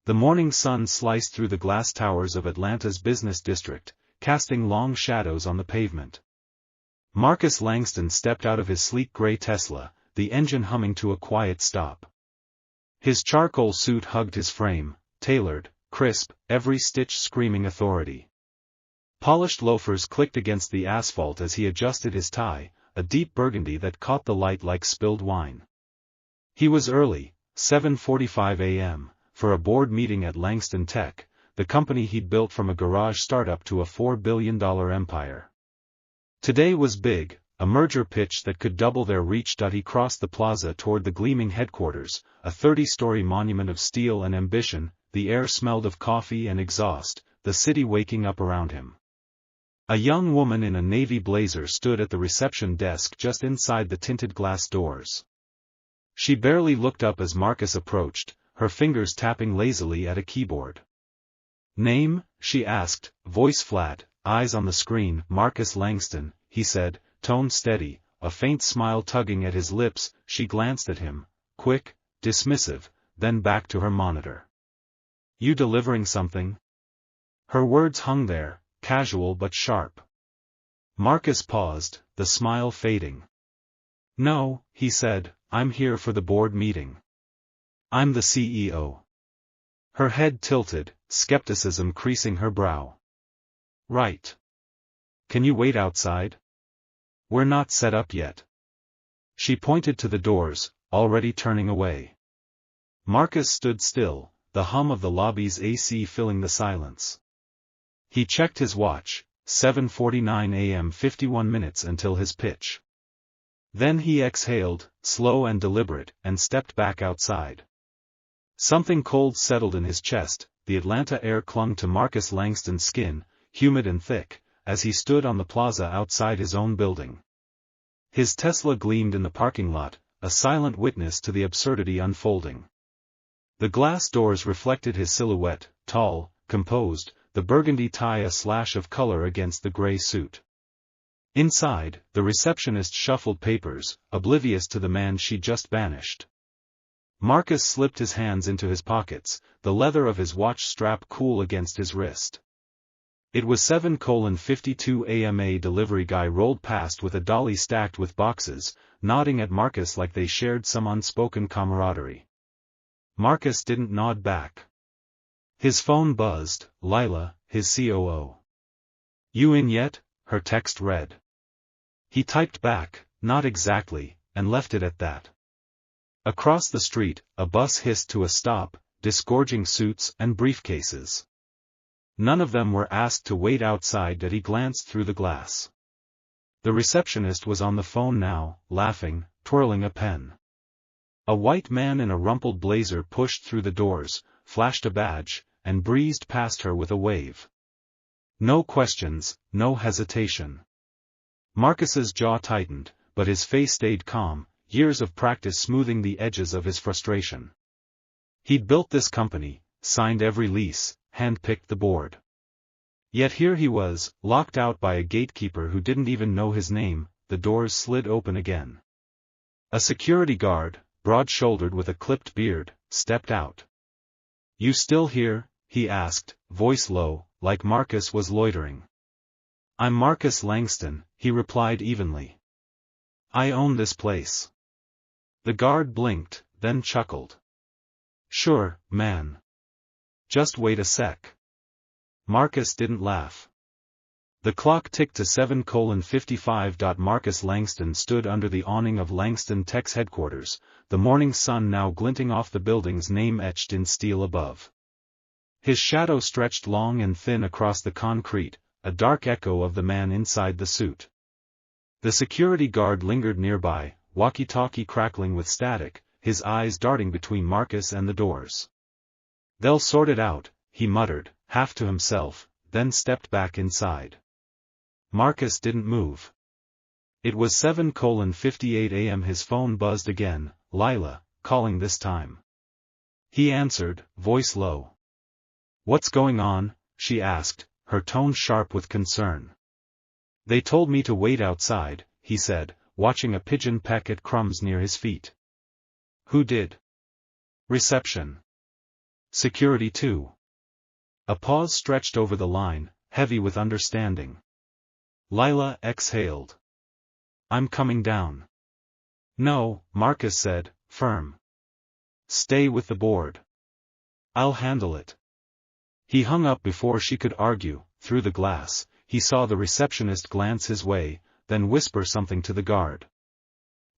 The morning sun sliced through the glass towers of Atlanta's business district, casting long shadows on the pavement. Marcus Langston stepped out of his sleek gray Tesla, the engine humming to a quiet stop. His charcoal suit hugged his frame, tailored, crisp, every stitch screaming authority. Polished loafers clicked against the asphalt as he adjusted his tie, a deep burgundy that caught the light like spilled wine. He was early, 7:45 a.m., for a board meeting at Langston Tech, the company he'd built from a garage startup to a $4 billion empire. Today was big, a merger pitch that could double their reach. He crossed the plaza toward the gleaming headquarters, a 30-story monument of steel and ambition. The air smelled of coffee and exhaust, the city waking up around him. A young woman in a navy blazer stood at the reception desk just inside the tinted glass doors. She barely looked up as Marcus approached, her fingers tapping lazily at a keyboard. "Name?" she asked, voice flat, eyes on the screen. "Marcus Langston," he said, tone steady, a faint smile tugging at his lips. She glanced at him, quick, dismissive, then back to her monitor. "You delivering something?" Her words hung there, casual but sharp. Marcus paused, the smile fading. "No," he said, "I'm here for the board meeting. I'm the CEO." Her head tilted, skepticism creasing her brow. "Right. Can you wait outside? We're not set up yet." She pointed to the doors, already turning away. Marcus stood still, the hum of the lobby's AC filling the silence. He checked his watch, 7:49 a.m. 51 minutes until his pitch. Then he exhaled, slow and deliberate, and stepped back outside. Something cold settled in his chest. The Atlanta air clung to Marcus Langston's skin, humid and thick, as he stood on the plaza outside his own building. His Tesla gleamed in the parking lot, a silent witness to the absurdity unfolding. The glass doors reflected his silhouette, tall, composed, the burgundy tie a slash of color against the gray suit. Inside, the receptionist shuffled papers, oblivious to the man she just banished. Marcus slipped his hands into his pockets, the leather of his watch strap cool against his wrist. It was 7:52 a.m. A delivery guy rolled past with a dolly stacked with boxes, nodding at Marcus like they shared some unspoken camaraderie. Marcus didn't nod back. His phone buzzed. Lila, his COO. "You in yet?" her text read. He typed back, "Not exactly," and left it at that. Across the street, a bus hissed to a stop, disgorging suits and briefcases. None of them were asked to wait outside. He glanced through the glass. The receptionist was on the phone now, laughing, twirling a pen. A white man in a rumpled blazer pushed through the doors, flashed a badge, and breezed past her with a wave. No questions, no hesitation. Marcus's jaw tightened, but his face stayed calm, years of practice smoothing the edges of his frustration. He'd built this company, signed every lease, handpicked the board. Yet here he was, locked out by a gatekeeper who didn't even know his name. The doors slid open again. A security guard, broad-shouldered with a clipped beard, stepped out. "You still here?" he asked, voice low, like Marcus was loitering. "I'm Marcus Langston," he replied evenly. "I own this place." The guard blinked, then chuckled. "Sure, man. Just wait a sec." Marcus didn't laugh. The clock ticked to 7:55. Marcus Langston stood under the awning of Langston Tech's headquarters, the morning sun now glinting off the building's name etched in steel above. His shadow stretched long and thin across the concrete, a dark echo of the man inside the suit. The security guard lingered nearby, walkie-talkie crackling with static, his eyes darting between Marcus and the doors. "They'll sort it out," he muttered, half to himself, then stepped back inside. Marcus didn't move. It was 7:58 a.m. His phone buzzed again, Lila, calling this time. He answered, voice low. "What's going on?" she asked, her tone sharp with concern. "They told me to wait outside," he said, watching a pigeon peck at crumbs near his feet. "Who did?" "Reception." Security too. A pause stretched over the line, heavy with understanding. Lila exhaled. I'm coming down. No, Marcus said, firm. Stay with the board. I'll handle it. He hung up before she could argue. Through the glass, he saw the receptionist glance his way, then whisper something to the guard.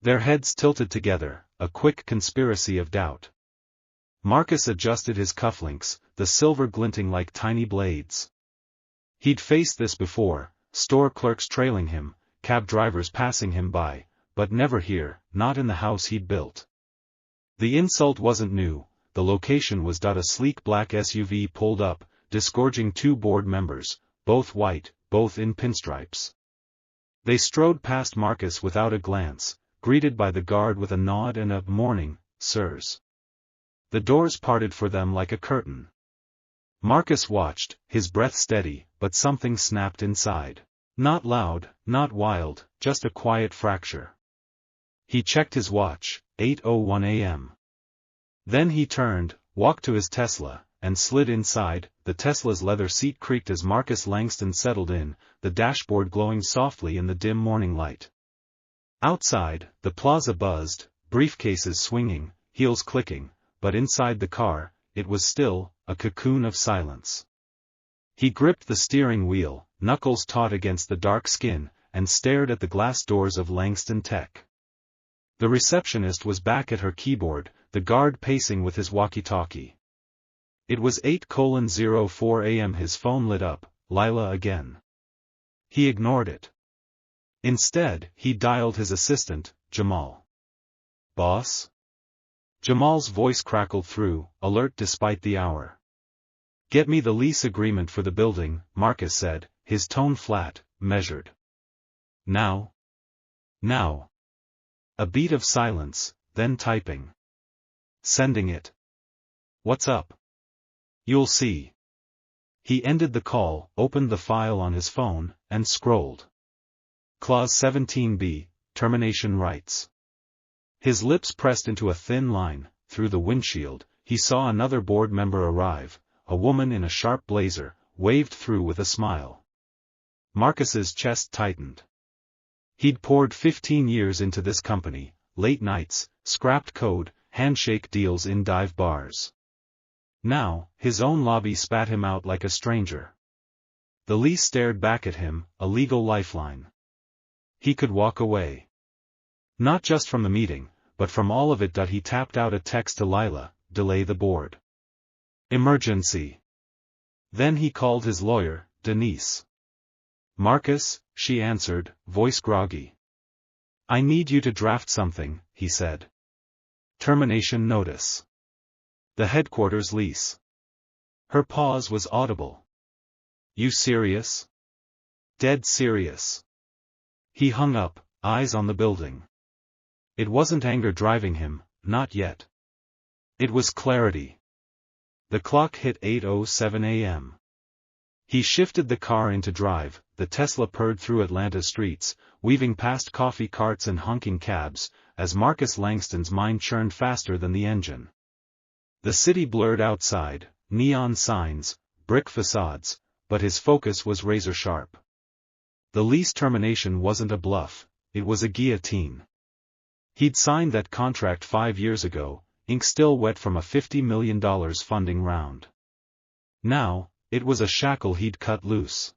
Their heads tilted together, a quick conspiracy of doubt. Marcus adjusted his cufflinks, the silver glinting like tiny blades. He'd faced this before, store clerks trailing him, cab drivers passing him by, but never here, not in the house he'd built. The insult wasn't new. The location was. A sleek black SUV pulled up, disgorging two board members, both white, both in pinstripes. They strode past Marcus without a glance, greeted by the guard with a nod and a "morning, sirs." The doors parted for them like a curtain. Marcus watched, his breath steady, but something snapped inside. Not loud, not wild, just a quiet fracture. He checked his watch, 8:01 a.m. Then he turned, walked to his Tesla, and slid inside. The Tesla's leather seat creaked as Marcus Langston settled in, the dashboard glowing softly in the dim morning light. Outside, the plaza buzzed, briefcases swinging, heels clicking, but inside the car, it was still, a cocoon of silence. He gripped the steering wheel, knuckles taut against the dark skin, and stared at the glass doors of Langston Tech. The receptionist was back at her keyboard, the guard pacing with his walkie-talkie. It was 8:04 a.m. His phone lit up, Lila again. He ignored it. Instead, he dialed his assistant, Jamal. Boss? Jamal's voice crackled through, alert despite the hour. Get me the lease agreement for the building, Marcus said, his tone flat, measured. Now? Now. A beat of silence, then typing. Sending it. What's up? You'll see. He ended the call, opened the file on his phone, and scrolled. Clause 17b, termination rights. His lips pressed into a thin line. Through the windshield, he saw another board member arrive, a woman in a sharp blazer, waved through with a smile. Marcus's chest tightened. He'd poured 15 years into this company, late nights, scrapped code, handshake deals in dive bars. Now, his own lobby spat him out like a stranger. The lease stared back at him, a legal lifeline. He could walk away. Not just from the meeting, but from all of it. He tapped out a text to Lila, delay the board. Emergency. Then he called his lawyer, Denise. Marcus, she answered, voice groggy. I need you to draft something, he said. Termination notice. The headquarters lease. Her pause was audible. You serious? Dead serious. He hung up, eyes on the building. It wasn't anger driving him, not yet. It was clarity. The clock hit 8:07 a.m. He shifted the car into drive. The Tesla purred through Atlanta streets, weaving past coffee carts and honking cabs, as Marcus Langston's mind churned faster than the engine. The city blurred outside, neon signs, brick facades, but his focus was razor-sharp. The lease termination wasn't a bluff, it was a guillotine. He'd signed that contract 5 years ago, ink still wet from a $50 million funding round. Now, it was a shackle he'd cut loose.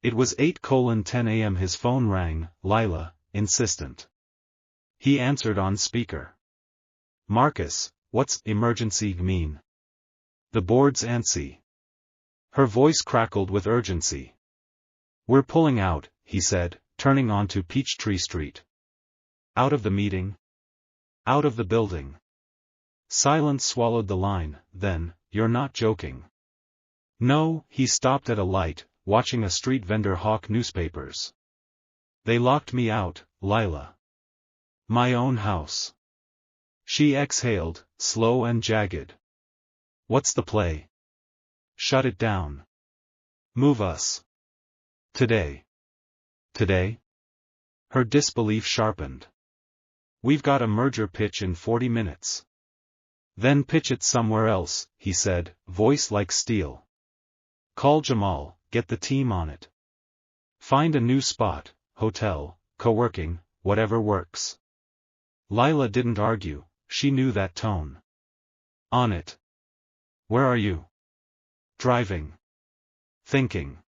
It was 8:10 a.m. His phone rang, Lila, insistent. He answered on speaker. Marcus, what's emergency mean? The board's antsy. Her voice crackled with urgency. We're pulling out, he said, turning onto Peachtree Street. Out of the meeting? Out of the building. Silence swallowed the line. Then, you're not joking. No, he stopped at a light, watching a street vendor hawk newspapers. They locked me out, Lila. My own house. She exhaled, slow and jagged. What's the play? Shut it down. Move us. Today. Today? Her disbelief sharpened. We've got a merger pitch in 40 minutes. Then pitch it somewhere else, he said, voice like steel. Call Jamal, get the team on it. Find a new spot, hotel, co-working, whatever works. Lila didn't argue, she knew that tone. On it. Where are you? Driving. Thinking.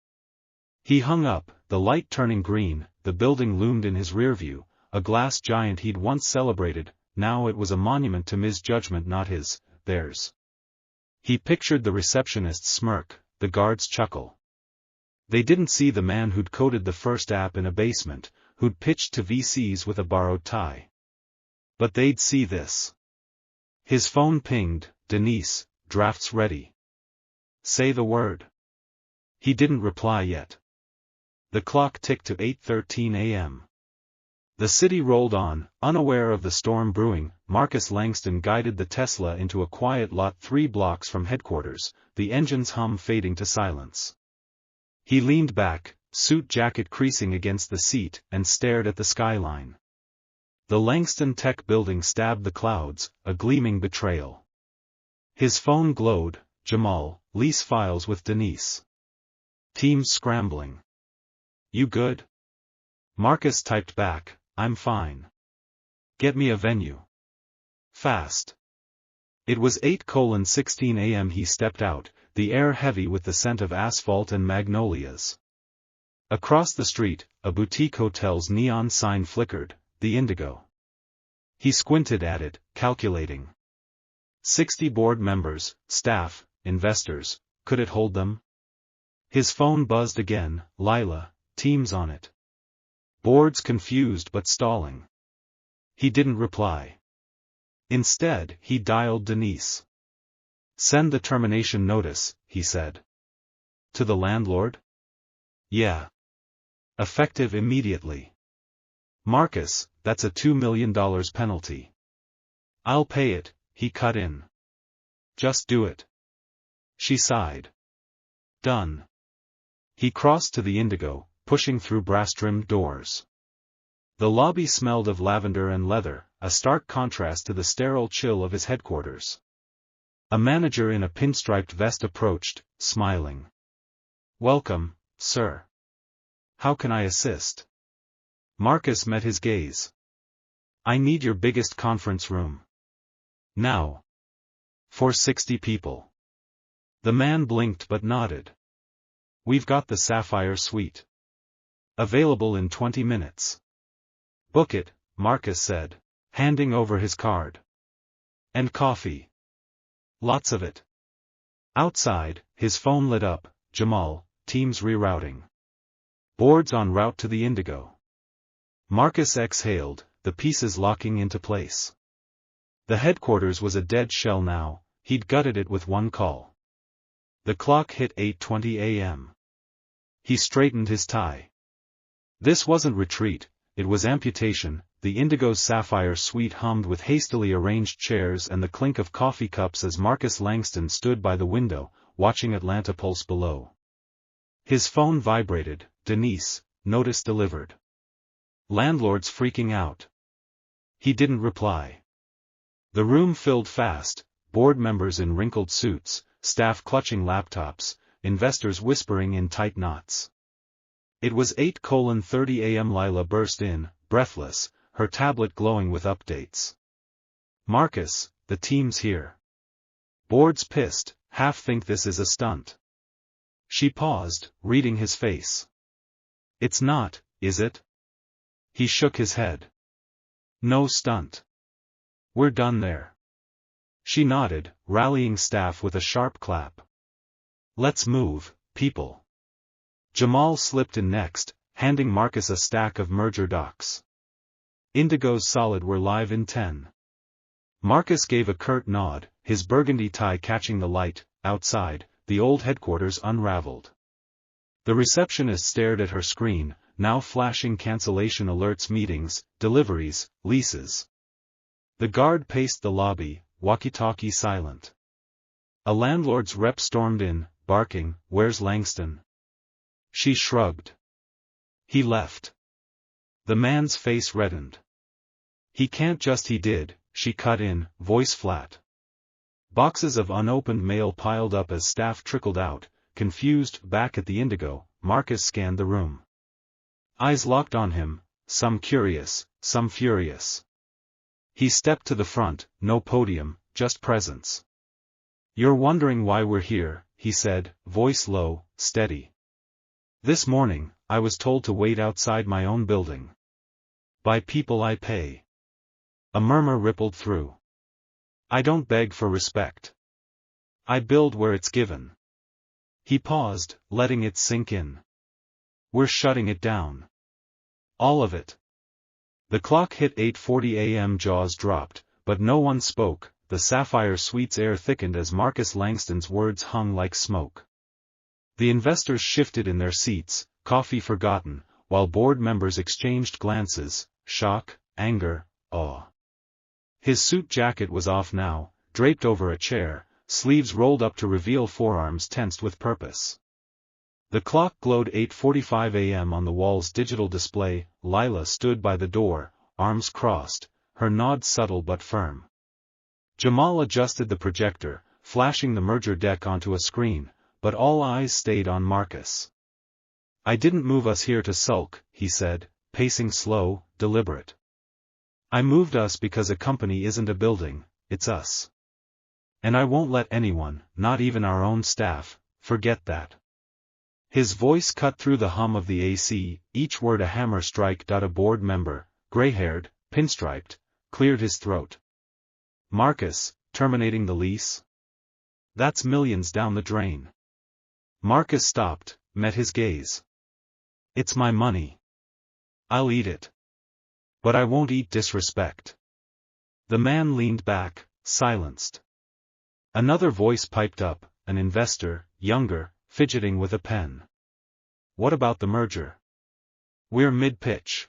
He hung up, the light turning green, the building loomed in his rearview, a glass giant he'd once celebrated, now it was a monument to misjudgment, not his, theirs. He pictured the receptionist's smirk, the guard's chuckle. They didn't see the man who'd coded the first app in a basement, who'd pitched to VCs with a borrowed tie. But they'd see this. His phone pinged, Denise, drafts ready. Say the word. He didn't reply yet. The clock ticked to 8:13 a.m. The city rolled on, unaware of the storm brewing. Marcus Langston guided the Tesla into a quiet lot 3 blocks from headquarters, the engine's hum fading to silence. He leaned back, suit jacket creasing against the seat, and stared at the skyline. The Langston Tech building stabbed the clouds, a gleaming betrayal. His phone glowed, Jamal, lease files with Denise. Teams scrambling. You good? Marcus typed back, I'm fine. Get me a venue. Fast. It was 8:16 a.m. He stepped out, the air heavy with the scent of asphalt and magnolias. Across the street, a boutique hotel's neon sign flickered, the Indigo. He squinted at it, calculating. 60 board members, staff, investors, could it hold them? His phone buzzed again, Lila, teams on it. Boards confused but stalling. He didn't reply. Instead, he dialed Denise. Send the termination notice, he said. To the landlord? Yeah. Effective immediately. Marcus, that's a $2 million penalty. I'll pay it, he cut in. Just do it. She sighed. Done. He crossed to the Indigo, pushing through brass-trimmed doors. The lobby smelled of lavender and leather, a stark contrast to the sterile chill of his headquarters. A manager in a pinstriped vest approached, smiling. Welcome, sir. How can I assist? Marcus met his gaze. I need your biggest conference room. Now. For 60 people. The man blinked but nodded. We've got the Sapphire Suite. Available in 20 minutes. Book it, Marcus said, handing over his card. And coffee. Lots of it. Outside, his phone lit up, Jamal, teams rerouting. Boards en route to the Indigo. Marcus exhaled, the pieces locking into place. The headquarters was a dead shell now, he'd gutted it with one call. The clock hit 8:20 a.m. He straightened his tie. This wasn't retreat, it was amputation. The Indigo's Sapphire Suite hummed with hastily arranged chairs and the clink of coffee cups as Marcus Langston stood by the window, watching Atlanta pulse below. His phone vibrated, Denise, notice delivered. Landlord's freaking out. He didn't reply. The room filled fast, board members in wrinkled suits, staff clutching laptops, investors whispering in tight knots. It was 8:30 a.m. Lila burst in, breathless, her tablet glowing with updates. Marcus, the team's here. Board's pissed, half think this is a stunt. She paused, reading his face. It's not, is it? He shook his head. No stunt. We're done there. She nodded, rallying staff with a sharp clap. Let's move, people. Jamal slipped in next, handing Marcus a stack of merger docs. Indigo's solid were live in 10. Marcus gave a curt nod, his burgundy tie catching the light. Outside, the old headquarters unraveled. The receptionist stared at her screen, now flashing cancellation alerts, meetings, deliveries, leases. The guard paced the lobby, walkie-talkie silent. A landlord's rep stormed in, barking, "Where's Langston?" She shrugged. He left. The man's face reddened. He can't just. He did, she cut in, voice flat. Boxes of unopened mail piled up as staff trickled out, confused. Back at the Indigo, Marcus scanned the room. Eyes locked on him, some curious, some furious. He stepped to the front, no podium, just presence. "You're wondering why we're here," he said, voice low, steady. "This morning, I was told to wait outside my own building. By people I pay." A murmur rippled through. "I don't beg for respect. I build where it's given." He paused, letting it sink in. "We're shutting it down. All of it." The clock hit 8:40 a.m. Jaws dropped, but no one spoke. The Sapphire Suite's air thickened as Marcus Langston's words hung like smoke. The investors shifted in their seats, coffee forgotten, while board members exchanged glances, shock, anger, awe. His suit jacket was off now, draped over a chair, sleeves rolled up to reveal forearms tensed with purpose. The clock glowed 8:45 a.m. on the wall's digital display. Lila stood by the door, arms crossed, her nod subtle but firm. Jamal adjusted the projector, flashing the merger deck onto a screen, but all eyes stayed on Marcus. "I didn't move us here to sulk," he said, pacing slow, deliberate. "I moved us because a company isn't a building, it's us. And I won't let anyone, not even our own staff, forget that." His voice cut through the hum of the AC, each word a hammer strike. A board member, gray-haired, pinstriped, cleared his throat. "Marcus, terminating the lease? That's millions down the drain." Marcus stopped, met his gaze. "It's my money. I'll eat it. But I won't eat disrespect." The man leaned back, silenced. Another voice piped up, an investor, younger, fidgeting with a pen. "What about the merger? We're mid-pitch."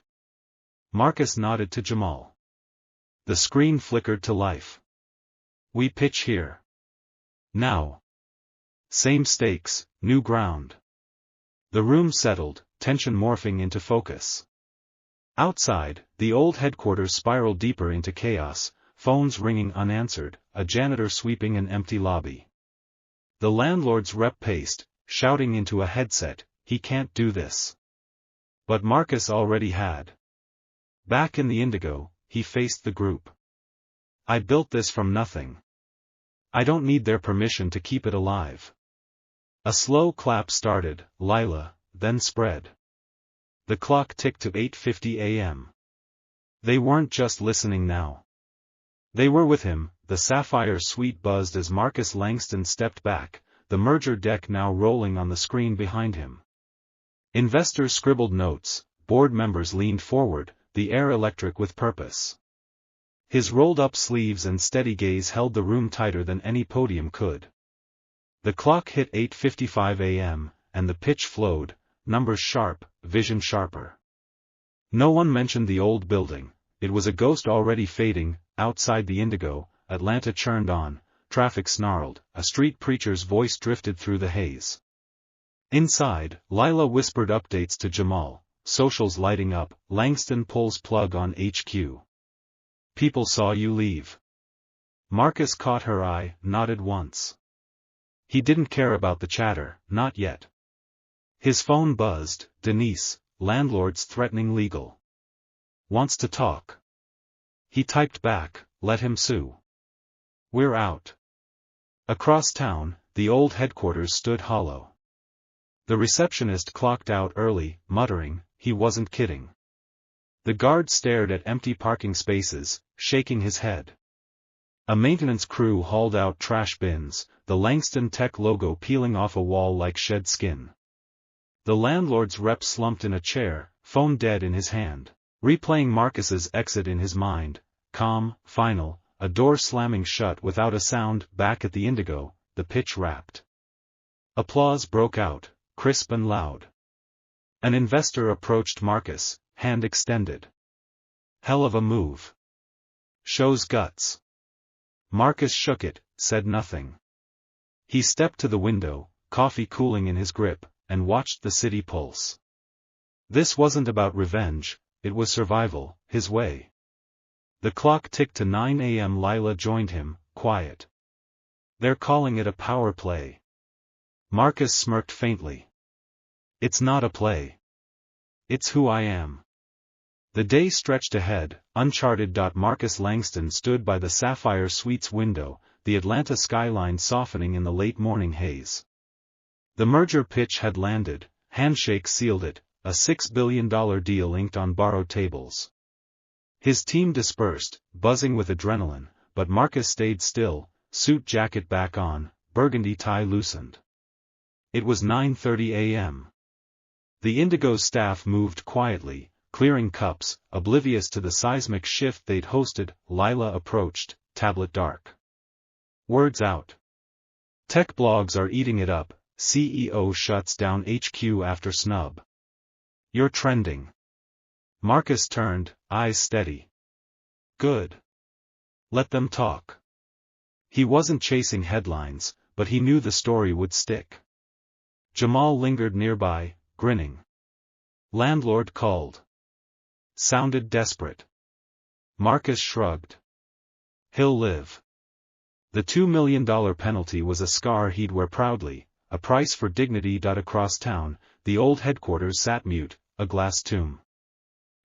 Marcus nodded to Jamal. The screen flickered to life. "We pitch here. Now. Same stakes, new ground." The room settled, tension morphing into focus. Outside, the old headquarters spiraled deeper into chaos, phones ringing unanswered, a janitor sweeping an empty lobby. The landlord's rep paced, shouting into a headset, "He can't do this." But Marcus already had. Back in the Indigo, he faced the group. "I built this from nothing. I don't need their permission to keep it alive." A slow clap started, Lila, then spread. The clock ticked to 8:50 a.m. They weren't just listening now. They were with him. The Sapphire Suite buzzed as Marcus Langston stepped back, the merger deck now rolling on the screen behind him. Investors scribbled notes, board members leaned forward, the air electric with purpose. His rolled-up sleeves and steady gaze held the room tighter than any podium could. The clock hit 8:55 a.m., and the pitch flowed, numbers sharp, vision sharper. No one mentioned the old building. It was a ghost already fading. Outside the Indigo, Atlanta churned on, traffic snarled, a street preacher's voice drifted through the haze. Inside, Lila whispered updates to Jamal, socials lighting up, Langston pulls plug on HQ. "People saw you leave." Marcus caught her eye, nodded once. He didn't care about the chatter, not yet. His phone buzzed, "Denise, landlord's threatening legal. Wants to talk." He typed back, "Let him sue. We're out." Across town, the old headquarters stood hollow. The receptionist clocked out early, muttering, he wasn't kidding. The guard stared at empty parking spaces, shaking his head. A maintenance crew hauled out trash bins, the Langston Tech logo peeling off a wall like shed skin. The landlord's rep slumped in a chair, phone dead in his hand, replaying Marcus's exit in his mind, calm, final, a door slamming shut without a sound. Back at the Indigo, the pitch wrapped. Applause broke out, crisp and loud. An investor approached Marcus, hand extended. "Hell of a move. Shows guts." Marcus shook it, said nothing. He stepped to the window, coffee cooling in his grip, and watched the city pulse. This wasn't about revenge, it was survival, his way. The clock ticked to 9 a.m. Lila joined him, quiet. They're calling it a power play. Marcus smirked faintly. It's not a play. It's who I am. The day stretched ahead, uncharted. Marcus Langston stood by the Sapphire Suites window, the Atlanta skyline softening in the late morning haze. The merger pitch had landed, handshakes sealed it, a $6 billion deal inked on borrowed tables. His team dispersed, buzzing with adrenaline, but Marcus stayed still, suit jacket back on, burgundy tie loosened. It was 9:30 a.m. The Indigo's staff moved quietly, clearing cups, oblivious to the seismic shift they'd hosted. Lila approached, tablet dark. Words out. Tech blogs are eating it up, CEO shuts down HQ after snub. You're trending. Marcus turned, eyes steady. Good. Let them talk. He wasn't chasing headlines, but he knew the story would stick. Jamal lingered nearby, grinning. Landlord called. Sounded desperate. Marcus shrugged. He'll live. The $2 million penalty was a scar he'd wear proudly, a price for dignity. Across town, the old headquarters sat mute, a glass tomb.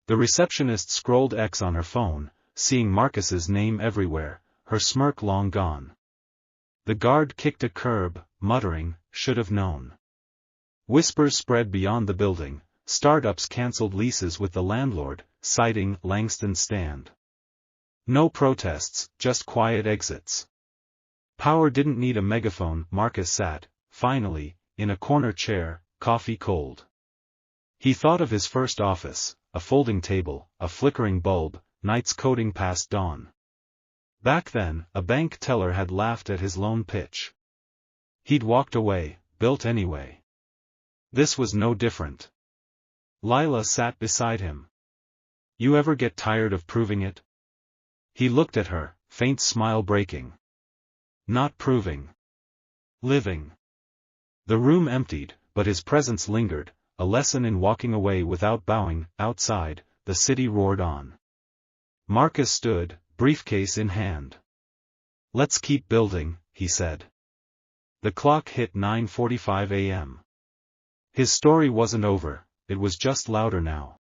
The receptionist scrolled X on her phone, seeing Marcus's name everywhere, her smirk long gone. The guard kicked a curb, muttering, should have known. Whispers spread beyond the building, startups cancelled leases with the landlord, citing Langston stand. No protests, just quiet exits. Power didn't need a megaphone. Marcus sat, finally, in a corner chair, coffee cold. He thought of his first office, a folding table, a flickering bulb, nights coding past dawn. Back then, a bank teller had laughed at his loan pitch. He'd walked away, built anyway. This was no different. Lila sat beside him. You ever get tired of proving it? He looked at her, faint smile breaking. Not proving. Living. The room emptied, but his presence lingered, a lesson in walking away without bowing. Outside, the city roared on. Marcus stood, briefcase in hand. Let's keep building, he said. The clock hit 9:45 a.m. His story wasn't over, it was just louder now.